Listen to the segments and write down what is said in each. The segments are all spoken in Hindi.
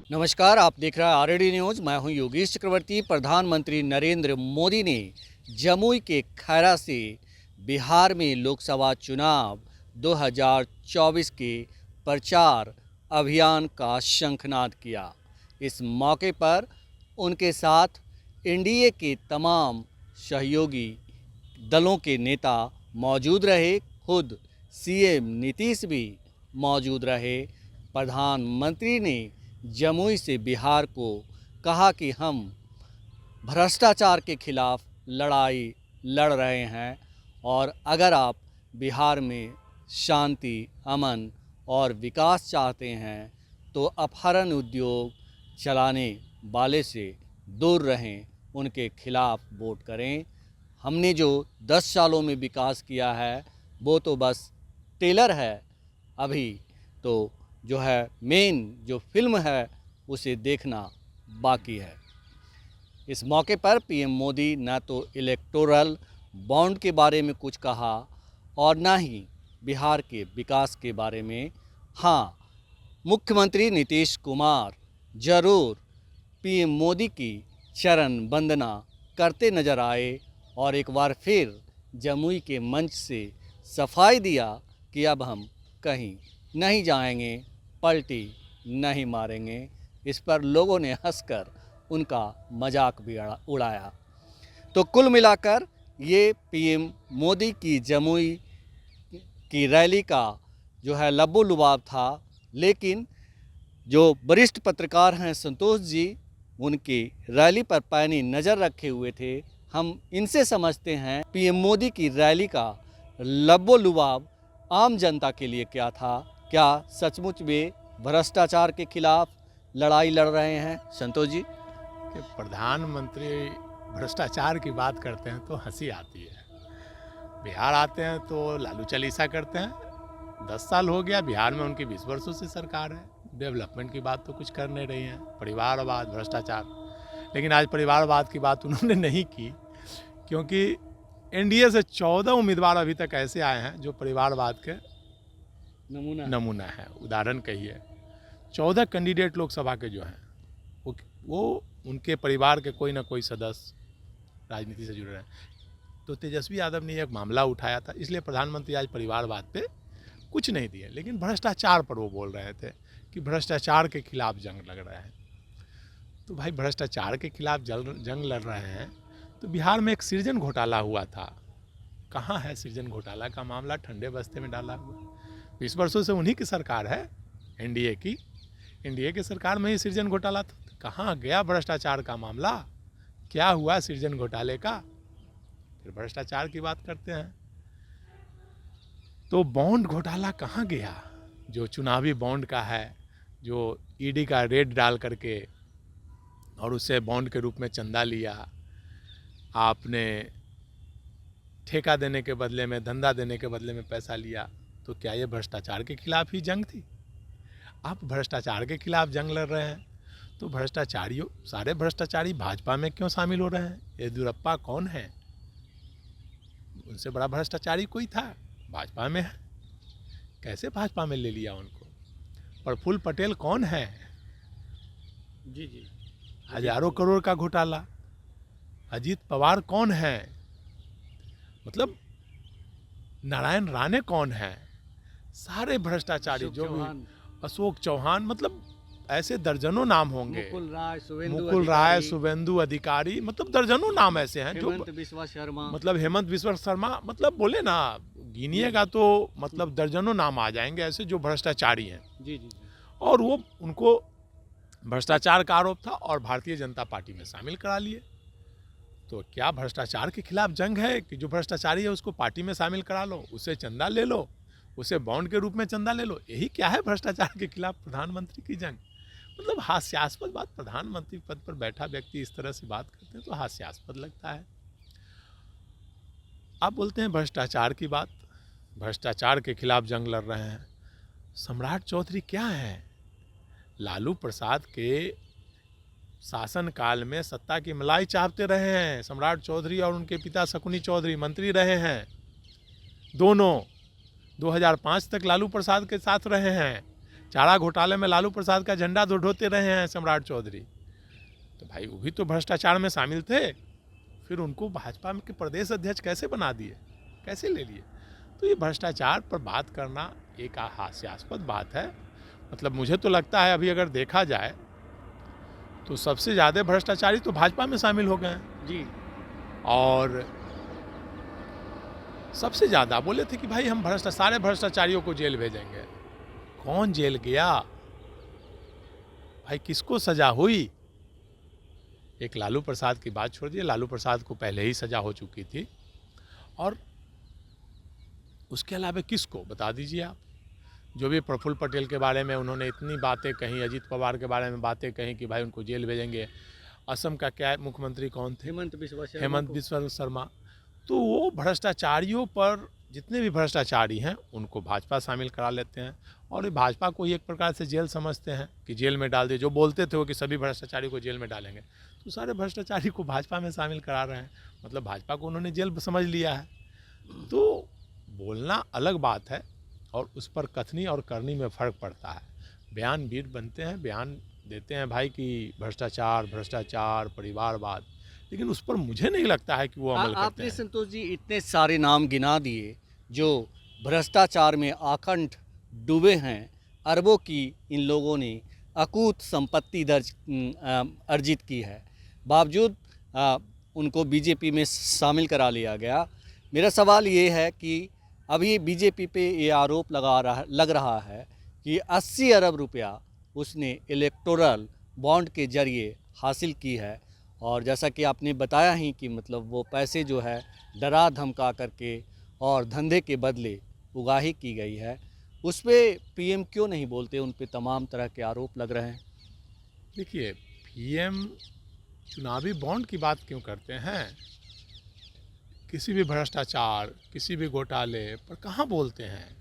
नमस्कार, आप देख रहे हैं आरडी न्यूज़। मैं हूं योगेश चक्रवर्ती। प्रधानमंत्री नरेंद्र मोदी ने जमुई के खैरा से बिहार में लोकसभा चुनाव 2024 के प्रचार अभियान का शंखनाद किया। इस मौके पर उनके साथ एनडीए के तमाम सहयोगी दलों के नेता मौजूद रहे। खुद सीएम नीतीश भी मौजूद रहे। प्रधानमंत्री ने जमुई से बिहार को कहा कि हम भ्रष्टाचार के खिलाफ लड़ाई लड़ रहे हैं और अगर आप बिहार में शांति, अमन और विकास चाहते हैं तो अपहरण उद्योग चलाने वाले से दूर रहें, उनके खिलाफ वोट करें। हमने जो 10 सालों में विकास किया है वो तो बस टेलर है, अभी तो जो है मेन जो फिल्म है उसे देखना बाकी है। इस मौके पर पीएम मोदी न तो इलेक्टोरल बॉन्ड के बारे में कुछ कहा और न ही बिहार के विकास के बारे में। हाँ, मुख्यमंत्री नीतीश कुमार जरूर पीएम मोदी की चरण वंदना करते नजर आए और एक बार फिर जमुई के मंच से सफाई दिया कि अब हम कहीं नहीं जाएंगे, पलटी नहीं मारेंगे। इस पर लोगों ने हंसकर उनका मजाक भी उड़ाया। तो कुल मिलाकर ये पीएम मोदी की जमुई की रैली का जो है लब्बो लुबाब था, लेकिन जो वरिष्ठ पत्रकार हैं संतोष जी, उनकी रैली पर पैनी नज़र रखे हुए थे। हम इनसे समझते हैं पीएम मोदी की रैली का लब्बो लुबाब आम जनता के लिए क्या था। क्या सचमुच में भ्रष्टाचार के खिलाफ लड़ाई लड़ रहे हैं? संतोष जी। कि प्रधानमंत्री भ्रष्टाचार की बात करते हैं तो हंसी आती है। बिहार आते हैं तो लालू चालीसा करते हैं। 10 साल हो गया बिहार में, उनकी 20 वर्षों से सरकार है। डेवलपमेंट की बात तो कुछ कर नहीं रही हैं, परिवारवाद, भ्रष्टाचार। लेकिन आज परिवारवाद की बात उन्होंने नहीं की, क्योंकि एनडीए से 14 उम्मीदवार अभी तक ऐसे आए हैं जो परिवारवाद के नमूना है। उदाहरण कहिए, 14 कैंडिडेट लोकसभा के जो हैं वो उनके परिवार के कोई ना कोई सदस्य राजनीति से जुड़े रहे हैं। तो तेजस्वी यादव ने एक मामला उठाया था, इसलिए प्रधानमंत्री आज परिवारवाद पे कुछ नहीं दिए, लेकिन भ्रष्टाचार पर वो बोल रहे थे कि भ्रष्टाचार के खिलाफ जंग लड़ रहे हैं। तो भाई, भ्रष्टाचार के खिलाफ जंग लड़ रहे हैं तो बिहार में एक सृजन घोटाला हुआ था। कहाँ है सृजन घोटाला का मामला? ठंडे बस्ते में डाला हुआ। 20 वर्षों से उन्हीं की सरकार है, एनडीए की सरकार में ही सृजन घोटाला था। कहाँ गया भ्रष्टाचार का मामला? क्या हुआ सृजन घोटाले का? फिर भ्रष्टाचार की बात करते हैं तो बॉन्ड घोटाला कहाँ गया? जो चुनावी बॉन्ड का है, जो ईडी का रेड डाल करके और उससे बॉन्ड के रूप में चंदा लिया, आपने ठेका देने के बदले में, धंधा देने के बदले में पैसा लिया, तो क्या ये भ्रष्टाचार के खिलाफ ही जंग थी? आप भ्रष्टाचार के खिलाफ जंग लड़ रहे हैं तो भ्रष्टाचारियों, सारे भ्रष्टाचारी भाजपा में क्यों शामिल हो रहे हैं? येदियुरप्पा कौन है? उनसे बड़ा भ्रष्टाचारी कोई था? भाजपा में है। कैसे भाजपा में ले लिया उनको? प्रफुल्ल पटेल कौन है? जी। हजारों करोड़ का घोटाला। अजीत पवार कौन है? मतलब नारायण राणे कौन है? सारे भ्रष्टाचारी जो भी, अशोक चौहान, मतलब ऐसे दर्जनों नाम होंगे। मुकुल राय, शुभेंदु अधिकारी, मतलब दर्जनों नाम ऐसे हैं जो हेमंत बिश्वा शर्मा, मतलब बोले ना, गिनिएगा तो मतलब दर्जनों नाम आ जाएंगे ऐसे जो भ्रष्टाचारी हैं। जी। और वो, उनको भ्रष्टाचार का आरोप था और भारतीय जनता पार्टी में शामिल करा लिए। तो क्या भ्रष्टाचार के खिलाफ जंग है कि जो भ्रष्टाचारी है उसको पार्टी में शामिल करा लो, उसे चंदा ले लो, उसे बॉन्ड के रूप में चंदा ले लो? यही क्या है भ्रष्टाचार के खिलाफ प्रधानमंत्री की जंग? मतलब हास्यास्पद बात। प्रधानमंत्री पद पर बैठा व्यक्ति इस तरह से बात करते हैं तो हास्यास्पद लगता है। आप बोलते हैं भ्रष्टाचार की बात, भ्रष्टाचार के खिलाफ जंग लड़ रहे हैं। सम्राट चौधरी क्या है? लालू प्रसाद के शासनकाल में सत्ता की मलाई चाहते रहे हैं। सम्राट चौधरी और उनके पिता शकुनी चौधरी मंत्री रहे हैं, दोनों 2005 तक लालू प्रसाद के साथ रहे हैं। चारा घोटाले में लालू प्रसाद का झंडा तो ढोते रहे हैं सम्राट चौधरी, तो भाई वो भी तो भ्रष्टाचार में शामिल थे। फिर उनको भाजपा के प्रदेश अध्यक्ष कैसे बना दिए, कैसे ले लिए? तो ये भ्रष्टाचार पर बात करना एक हास्यास्पद बात है। मतलब मुझे तो लगता है अभी अगर देखा जाए तो सबसे ज़्यादा भ्रष्टाचारी तो भाजपा में शामिल हो गए हैं जी। और सबसे ज़्यादा बोले थे कि भाई हम सारे भ्रष्टाचारियों को जेल भेजेंगे। कौन जेल गया भाई, किसको सजा हुई? एक लालू प्रसाद की बात छोड़ दिए, लालू प्रसाद को पहले ही सजा हो चुकी थी, और उसके अलावा किसको बता दीजिए आप। जो भी प्रफुल्ल पटेल के बारे में उन्होंने इतनी बातें कही, अजीत पवार के बारे में बातें कही कि भाई उनको जेल भेजेंगे। असम का क्या मुख्यमंत्री कौन थे? हेमंत बिस्वा शर्मा। तो वो भ्रष्टाचारियों पर, जितने भी भ्रष्टाचारी हैं उनको भाजपा शामिल करा लेते हैं, और ये भाजपा को ही एक प्रकार से जेल समझते हैं कि जेल में डाल दे। जो बोलते थे वो कि सभी भ्रष्टाचारी को जेल में डालेंगे, तो सारे भ्रष्टाचारी को भाजपा में शामिल करा रहे हैं। मतलब भाजपा को उन्होंने जेल समझ लिया है। तो बोलना अलग बात है और उस पर कथनी और करनी में फ़र्क पड़ता है। बयान वीर बनते हैं, बयान देते हैं भाई कि भ्रष्टाचार, परिवारवाद, लेकिन उस पर मुझे नहीं लगता है कि वो अमल करते आपने हैं। संतोष जी इतने सारे नाम गिना दिए जो भ्रष्टाचार में आखंड डूबे हैं। अरबों की इन लोगों ने अकूत संपत्ति अर्जित की है, बावजूद उनको बीजेपी में शामिल करा लिया गया। मेरा सवाल ये है कि अभी बीजेपी पे ये आरोप लग रहा है कि 80 अरब रुपया उसने इलेक्टोरल बॉन्ड के जरिए हासिल की है, और जैसा कि आपने बताया ही कि मतलब वो पैसे जो है डरा धमका करके और धंधे के बदले उगाही की गई है। उस पर पीएम क्यों नहीं बोलते? उन पे तमाम तरह के आरोप लग रहे हैं। देखिए, पीएम चुनावी बॉन्ड की बात क्यों करते हैं? किसी भी भ्रष्टाचार, किसी भी घोटाले पर कहाँ बोलते हैं?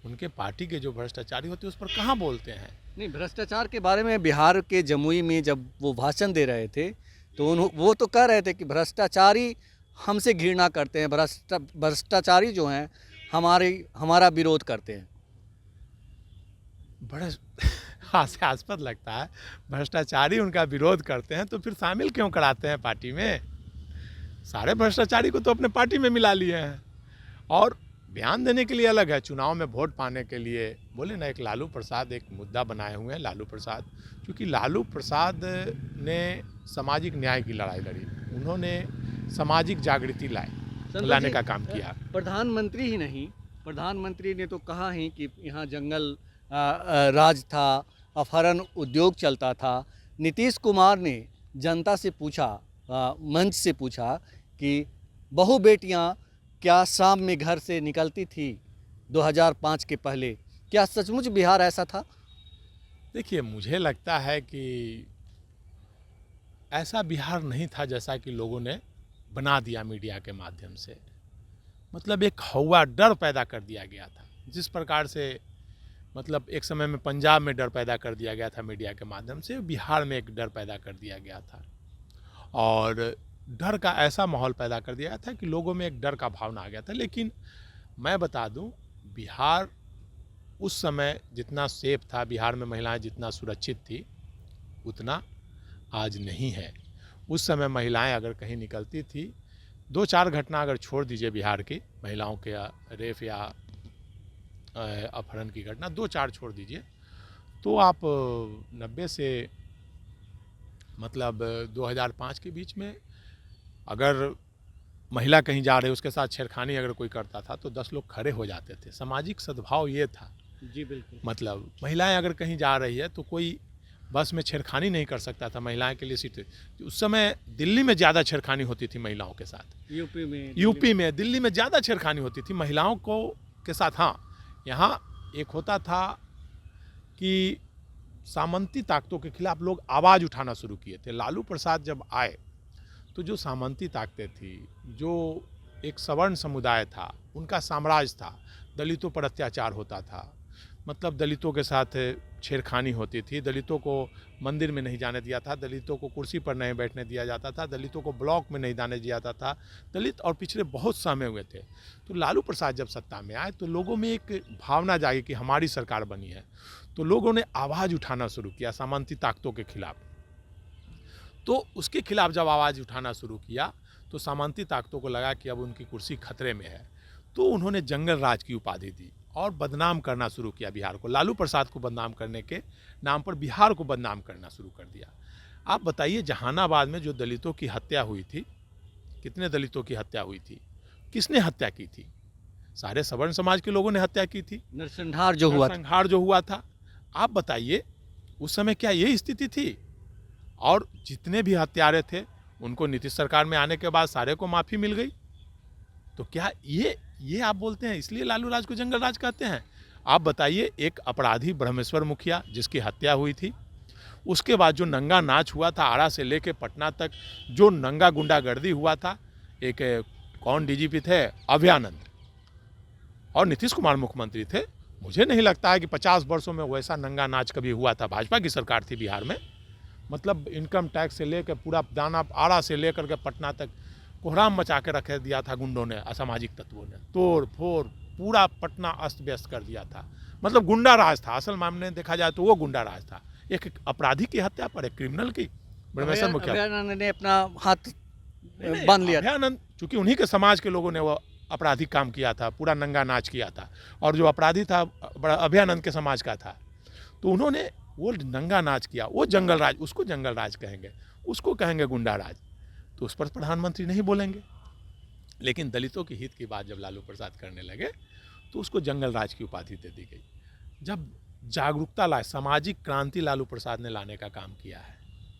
उनके पार्टी के जो भ्रष्टाचारी होते हैं उस पर कहाँ बोलते हैं? नहीं, भ्रष्टाचार के बारे में बिहार के जमुई में जब वो भाषण दे रहे थे तो वो तो कह रहे थे कि भ्रष्टाचारी हमसे घृणा करते हैं, भ्रष्टाचारी जो हैं हमारा विरोध करते हैं। बड़ा हास्यास्पद लगता है। भ्रष्टाचारी उनका विरोध करते हैं तो फिर शामिल क्यों कराते हैं पार्टी में? सारे भ्रष्टाचारी को तो अपने पार्टी में मिला लिए हैं। और बयान देने के लिए अलग है, चुनाव में वोट पाने के लिए बोले ना। एक लालू प्रसाद एक मुद्दा बनाए हुए हैं, लालू प्रसाद, क्योंकि लालू प्रसाद ने सामाजिक न्याय की लड़ाई लड़ी, उन्होंने सामाजिक जागृति लाने का काम किया। प्रधानमंत्री ही नहीं, प्रधानमंत्री ने तो कहा ही कि यहाँ जंगल राज था, अपहरण उद्योग चलता था। नीतीश कुमार ने जनता से पूछा, मंच से पूछा कि बहु बेटियाँ क्या शाम में घर से निकलती थी 2005 के पहले? क्या सचमुच बिहार ऐसा था? देखिए, मुझे लगता है कि ऐसा बिहार नहीं था जैसा कि लोगों ने बना दिया मीडिया के माध्यम से। मतलब एक हवा डर पैदा कर दिया गया था, जिस प्रकार से मतलब एक समय में पंजाब में डर पैदा कर दिया गया था मीडिया के माध्यम से, बिहार में एक डर पैदा कर दिया गया था। और डर का ऐसा माहौल पैदा कर दिया था कि लोगों में एक डर का भावना आ गया था। लेकिन मैं बता दूं, बिहार उस समय जितना सेफ था, बिहार में महिलाएं जितना सुरक्षित थी, उतना आज नहीं है। उस समय महिलाएं अगर कहीं निकलती थी, 2-4 घटना अगर छोड़ दीजिए बिहार की महिलाओं के रेप या अपहरण की घटना, 2-4 छोड़ दीजिए, तो आप 90 से मतलब 2005 के बीच में अगर महिला कहीं जा रही उसके साथ छेड़खानी अगर कोई करता था तो 10 लोग खड़े हो जाते थे। सामाजिक सद्भाव ये था। जी बिल्कुल। मतलब महिलाएं अगर कहीं जा रही है तो कोई बस में छेड़खानी नहीं कर सकता था। महिलाएं के लिए सीट, उस समय दिल्ली में ज़्यादा छेड़खानी होती थी महिलाओं के साथ। यूपी में दिल्ली में ज़्यादा छेड़खानी होती थी महिलाओं को के साथ। हाँ, यहाँ एक होता था कि सामंती ताकतों के खिलाफ लोग आवाज़ उठाना शुरू किए थे। लालू प्रसाद जब आए तो जो सामंती ताकतें थी, जो एक सवर्ण समुदाय था, उनका साम्राज्य था, दलितों पर अत्याचार होता था, मतलब दलितों के साथ छेड़खानी होती थी, दलितों को मंदिर में नहीं जाने दिया था, दलितों को कुर्सी पर नहीं बैठने दिया जाता था, दलितों को ब्लॉक में नहीं जाने दिया जाता था। दलित और पिछड़े बहुत सहमे हुए थे। तो लालू प्रसाद जब सत्ता में आए तो लोगों में एक भावना जागी कि हमारी सरकार बनी है। तो लोगों ने आवाज़ उठाना शुरू किया सामंती ताकतों के खिलाफ। तो उसके खिलाफ जब आवाज़ उठाना शुरू किया तो सामंती ताकतों को लगा कि अब उनकी कुर्सी खतरे में है, तो उन्होंने जंगल राज की उपाधि दी और बदनाम करना शुरू किया बिहार को। लालू प्रसाद को बदनाम करने के नाम पर बिहार को बदनाम करना शुरू कर दिया। आप बताइए, जहानाबाद में जो दलितों की हत्या हुई थी, कितने दलितों की हत्या हुई थी, किसने हत्या की थी? सारे सवर्ण समाज के लोगों ने हत्या की थी। नरसंहार जो हुआ था। आप बताइए, उस समय क्या ये स्थिति थी? और जितने भी हत्यारे थे उनको नीतीश सरकार में आने के बाद सारे को माफ़ी मिल गई। तो क्या ये आप बोलते हैं इसलिए लालू राज को जंगल राज कहते हैं? आप बताइए, एक अपराधी ब्रह्मेश्वर मुखिया जिसकी हत्या हुई थी, उसके बाद जो नंगा नाच हुआ था आरा से लेके पटना तक, जो नंगा गुंडागर्दी हुआ था, एक कौन डीजीपी थे, अभयानंद, और नीतीश कुमार मुख्यमंत्री थे। मुझे नहीं लगता है कि 50 वर्षों में वैसा नंगा नाच कभी हुआ था। भाजपा की सरकार थी बिहार में, मतलब इनकम टैक्स से लेकर पूरा दाना आरा से लेकर के पटना तक कोहराम मचा के रख दिया था गुंडों ने, असामाजिक तत्वों ने तोड़ फोड़ पूरा पटना अस्त व्यस्त कर दिया था। मतलब गुंडा राज था, असल मामले में देखा जाए तो वो गुंडा राज था। एक अपराधी की हत्या पर, एक क्रिमिनल की, ब्रह्मेश्वर मुखिया अभयानंद ने अपना हाथ बांध लिया। अभयानंद चूंकि उन्हीं के समाज के लोगों ने वो अपराधी काम किया था, पूरा नंगा नाच किया था, और जो अपराधी था बड़ा अभयानंद के समाज का था, तो उन्होंने वो नंगा नाच किया। वो जंगल राज, उसको जंगल राज कहेंगे, उसको कहेंगे गुंडा राज। तो उस पर प्रधानमंत्री नहीं बोलेंगे। लेकिन दलितों के हित की बात जब लालू प्रसाद करने लगे तो उसको जंगल राज की उपाधि दे दी गई। जब जागरूकता लाए, सामाजिक क्रांति लालू प्रसाद ने लाने का काम किया है,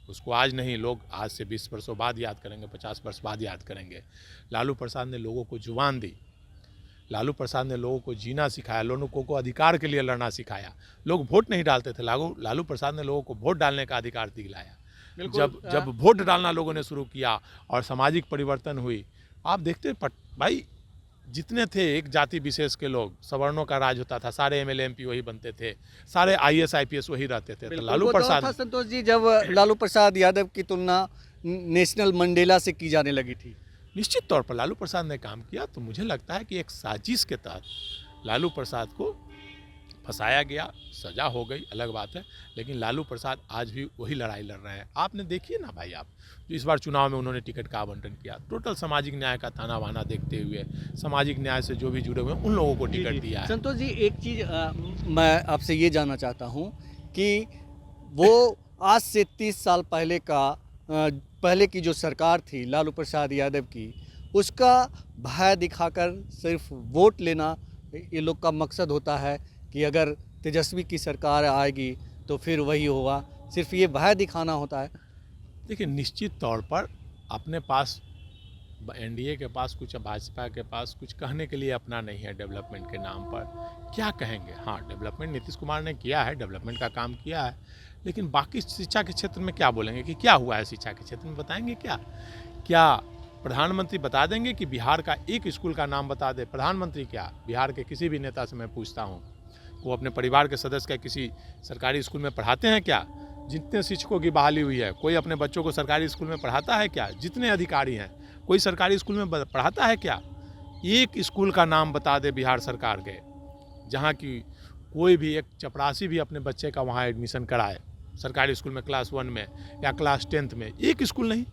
उसको आज नहीं, लोग आज से 20 वर्षों बाद याद करेंगे, 50 वर्ष बाद याद करेंगे। लालू प्रसाद ने लोगों को जुबान दी, लालू प्रसाद ने लोगों को जीना सिखाया, लोगों को अधिकार के लिए लड़ना सिखाया। लोग वोट नहीं डालते थे, लालू प्रसाद ने लोगों को वोट डालने का अधिकार दिलाया। जब वोट डालना लोगों ने शुरू किया और सामाजिक परिवर्तन हुई, आप देखते भाई जितने थे एक जाति विशेष के लोग, सवर्णों का राज होता था, सारे एमएलए एमपी वही बनते थे, सारे आईएएस आईपीएस वही रहते थे। तो लालू प्रसाद, संतोष जी, जब लालू प्रसाद यादव की तुलना नेशनल मंडेला से की जाने लगी थी, निश्चित तौर पर लालू प्रसाद ने काम किया। तो मुझे लगता है कि एक साजिश के तहत लालू प्रसाद को फंसाया गया, सजा हो गई, अलग बात है, लेकिन लालू प्रसाद आज भी वही लड़ाई लड़ रहे हैं। आपने देखिए ना भाई, आप जो इस बार चुनाव में उन्होंने टिकट का आवंटन किया, टोटल सामाजिक न्याय का ताना बाना देखते हुए, सामाजिक न्याय से जो भी जुड़े हुए हैं उन लोगों को टिकट दिया है। संतोष जी, एक चीज़ मैं आपसे ये जानना चाहता हूँ कि वो आज से 30 साल पहले की जो सरकार थी लालू प्रसाद यादव की, उसका भय दिखाकर सिर्फ वोट लेना ये लोग का मकसद होता है कि अगर तेजस्वी की सरकार आएगी तो फिर वही होगा, सिर्फ ये भय दिखाना होता है। देखिए, निश्चित तौर पर अपने पास एनडीए के पास कुछ, भाजपा के पास कुछ कहने के लिए अपना नहीं है डेवलपमेंट के नाम पर। क्या कहेंगे? हाँ, डेवलपमेंट नीतीश कुमार ने किया है, डेवलपमेंट का काम किया है, लेकिन बाकी शिक्षा के क्षेत्र में क्या बोलेंगे कि क्या हुआ है शिक्षा के क्षेत्र में? बताएंगे क्या प्रधानमंत्री बता देंगे कि बिहार का एक स्कूल का नाम बता दे? प्रधानमंत्री क्या, बिहार के किसी भी नेता से मैं पूछता हूँ, वो अपने परिवार के सदस्य का किसी सरकारी स्कूल में पढ़ाते हैं क्या? जितने शिक्षकों की बहाली हुई है, कोई अपने बच्चों को सरकारी स्कूल में पढ़ाता है क्या? जितने अधिकारी हैं, कोई सरकारी स्कूल में पढ़ाता है क्या? एक स्कूल का नाम बता दे बिहार सरकार के, जहाँ की कोई भी एक चपरासी भी अपने बच्चे का वहाँ एडमिशन कराए सरकारी स्कूल में, क्लास 1 में या क्लास 10th में। एक स्कूल नहीं।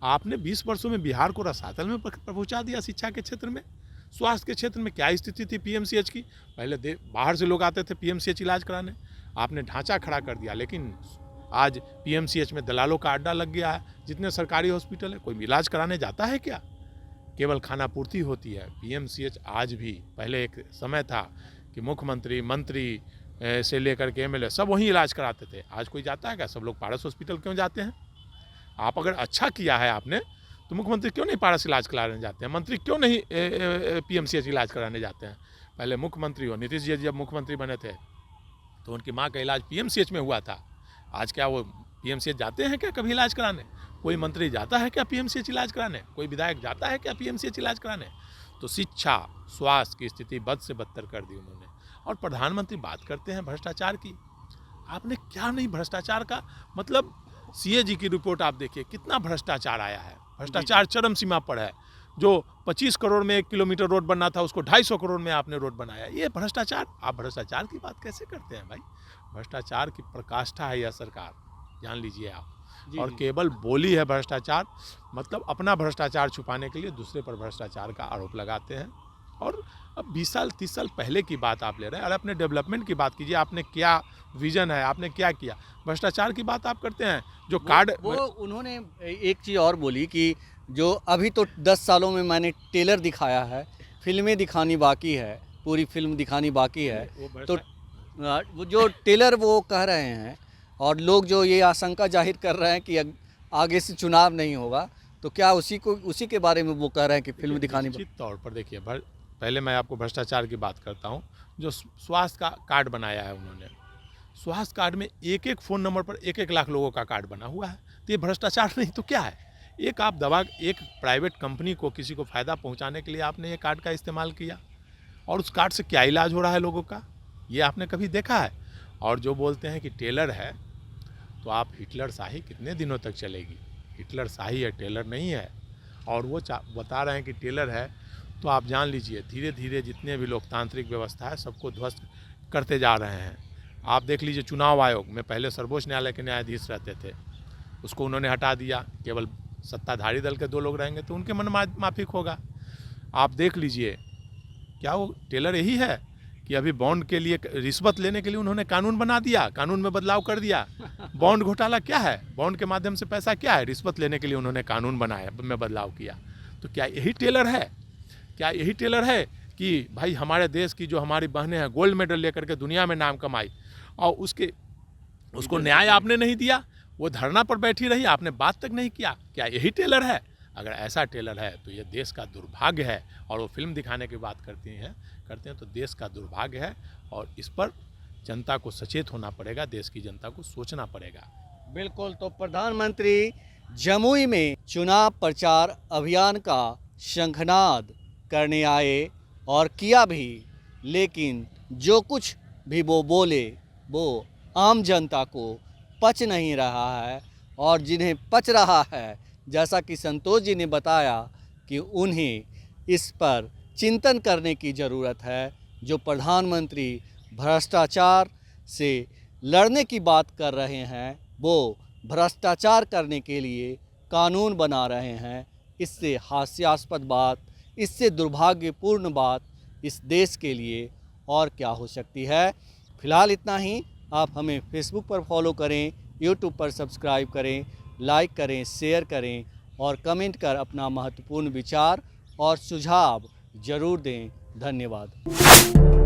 आपने 20 वर्षों में बिहार को रसातल में पहुँचा दिया। शिक्षा के क्षेत्र में, स्वास्थ्य के क्षेत्र में क्या स्थिति थी पीएमसीएच की? पहले बाहर से लोग आते थे पीएमसीएच इलाज कराने, आपने ढांचा खड़ा कर दिया, लेकिन आज पीएमसीएच में दलालों का अड्डा लग गया है। जितने सरकारी हॉस्पिटल है, कोई इलाज कराने जाता है क्या? केवल खाना पूर्ति होती है। पीएमसीएच आज भी, पहले एक समय था कि मुख्यमंत्री, मंत्री से लेकर के एमएलए सब वहीं इलाज कराते थे। आज कोई जाता है क्या? सब लोग पारस हॉस्पिटल क्यों जाते हैं? आप अगर अच्छा किया है आपने, तो मुख्यमंत्री क्यों नहीं पारस इलाज कराने जाते हैं? मंत्री क्यों नहीं पीएमसीएच इलाज कराने जाते हैं? पहले मुख्यमंत्री हो, नीतीश जी जब मुख्यमंत्री बने थे तो उनकी माँ का इलाज पीएमसीएच में हुआ था। आज क्या वो पीएमसीएच जाते हैं क्या कभी इलाज कराने? कोई मंत्री जाता है क्या पीएमसीएच इलाज कराने? कोई विधायक जाता है क्या पीएमसीएच इलाज कराने? तो शिक्षा, स्वास्थ्य की स्थिति बद से बदतर कर दी उन्होंने। और प्रधानमंत्री बात करते हैं भ्रष्टाचार की। आपने क्या नहीं भ्रष्टाचार का, मतलब सीएजी की रिपोर्ट आप देखिए, कितना भ्रष्टाचार आया है। भ्रष्टाचार चरम सीमा पर है। जो 25 करोड़ में 1 किलोमीटर रोड बनना था, उसको 250 करोड़ में आपने रोड बनाया। ये भ्रष्टाचार। आप भ्रष्टाचार की बात कैसे करते हैं भाई? भ्रष्टाचार की प्रकाष्ठा है यह सरकार, जान लीजिए आप। जी, और जी। केवल बोली है भ्रष्टाचार, मतलब अपना भ्रष्टाचार छुपाने के लिए दूसरे पर भ्रष्टाचार का आरोप लगाते हैं। और अब 20 साल 30 साल पहले की बात आप ले रहे हैं, और अपने डेवलपमेंट की बात कीजिए, आपने क्या विजन है, आपने क्या किया। भ्रष्टाचार की बात आप करते हैं, जो कार्ड वो उन्होंने एक चीज़ और बोली कि जो अभी तो 10 सालों में मैंने टेलर दिखाया है, फ़िल्में दिखानी बाकी है, पूरी फ़िल्म दिखानी बाकी है। वो तो वो जो टेलर वो कह रहे हैं और लोग जो ये आशंका जाहिर कर रहे हैं कि आगे से चुनाव नहीं होगा, तो क्या उसी के बारे में वो कह रहे हैं कि फ़िल्म दिखानी निश्चित तौर पर देखिए, पहले मैं आपको भ्रष्टाचार की बात करता हूँ। जो स्वास्थ्य का कार्ड बनाया है उन्होंने, स्वास्थ्य कार्ड में एक एक फ़ोन नंबर पर 1-1 लाख लोगों का कार्ड बना हुआ है। तो ये भ्रष्टाचार नहीं तो क्या है? एक आप दवा, एक प्राइवेट कंपनी को किसी को फ़ायदा पहुंचाने के लिए आपने ये कार्ड का इस्तेमाल किया, और उस कार्ड से क्या इलाज हो रहा है लोगों का, ये आपने कभी देखा है? और जो बोलते हैं कि टेलर है, तो आप हिटलर शाही कितने दिनों तक चलेगी? हिटलर शाही है, टेलर नहीं है। और वो बता रहे हैं कि टेलर है, तो आप जान लीजिए धीरे धीरे जितने भी लोकतांत्रिक व्यवस्था है सबको ध्वस्त करते जा रहे हैं। आप देख लीजिए चुनाव आयोग में पहले सर्वोच्च न्यायालय के न्यायाधीश रहते थे, उसको उन्होंने हटा दिया, केवल सत्ताधारी दल के 2 लोग रहेंगे तो उनके मन माफिक होगा। आप देख लीजिए, क्या वो टेलर यही है कि अभी बॉन्ड के लिए, रिश्वत लेने के लिए उन्होंने कानून बना दिया, कानून में बदलाव कर दिया। बॉन्ड घोटाला क्या है? बॉन्ड के माध्यम से पैसा क्या है? रिश्वत लेने के लिए उन्होंने कानून बनाया, में बदलाव किया। तो क्या यही टेलर है? क्या यही टेलर है कि भाई हमारे देश की जो हमारी बहनें हैं गोल्ड मेडल लेकर के दुनिया में नाम कमाई, और उसको न्याय आपने नहीं दिया, वो धरना पर बैठी रही, आपने बात तक नहीं किया। क्या यही टेलर है? अगर ऐसा टेलर है तो ये देश का दुर्भाग्य है। और वो फिल्म दिखाने की बात करते हैं तो देश का दुर्भाग्य है, और इस पर जनता को सचेत होना पड़ेगा, देश की जनता को सोचना पड़ेगा। बिल्कुल, तो प्रधानमंत्री जमुई में चुनाव प्रचार अभियान का शंखनाद करने आए और किया भी, लेकिन जो कुछ भी वो बोले वो आम जनता को पच नहीं रहा है। और जिन्हें पच रहा है, जैसा कि संतोष जी ने बताया कि उन्हें इस पर चिंतन करने की ज़रूरत है। जो प्रधानमंत्री भ्रष्टाचार से लड़ने की बात कर रहे हैं, वो भ्रष्टाचार करने के लिए कानून बना रहे हैं। इससे हास्यास्पद बात, इससे दुर्भाग्यपूर्ण बात इस देश के लिए और क्या हो सकती है। फ़िलहाल इतना ही। आप हमें फेसबुक पर फॉलो करें, यूट्यूब पर सब्सक्राइब करें, लाइक करें, शेयर करें और कमेंट कर अपना महत्वपूर्ण विचार और सुझाव ज़रूर दें। धन्यवाद।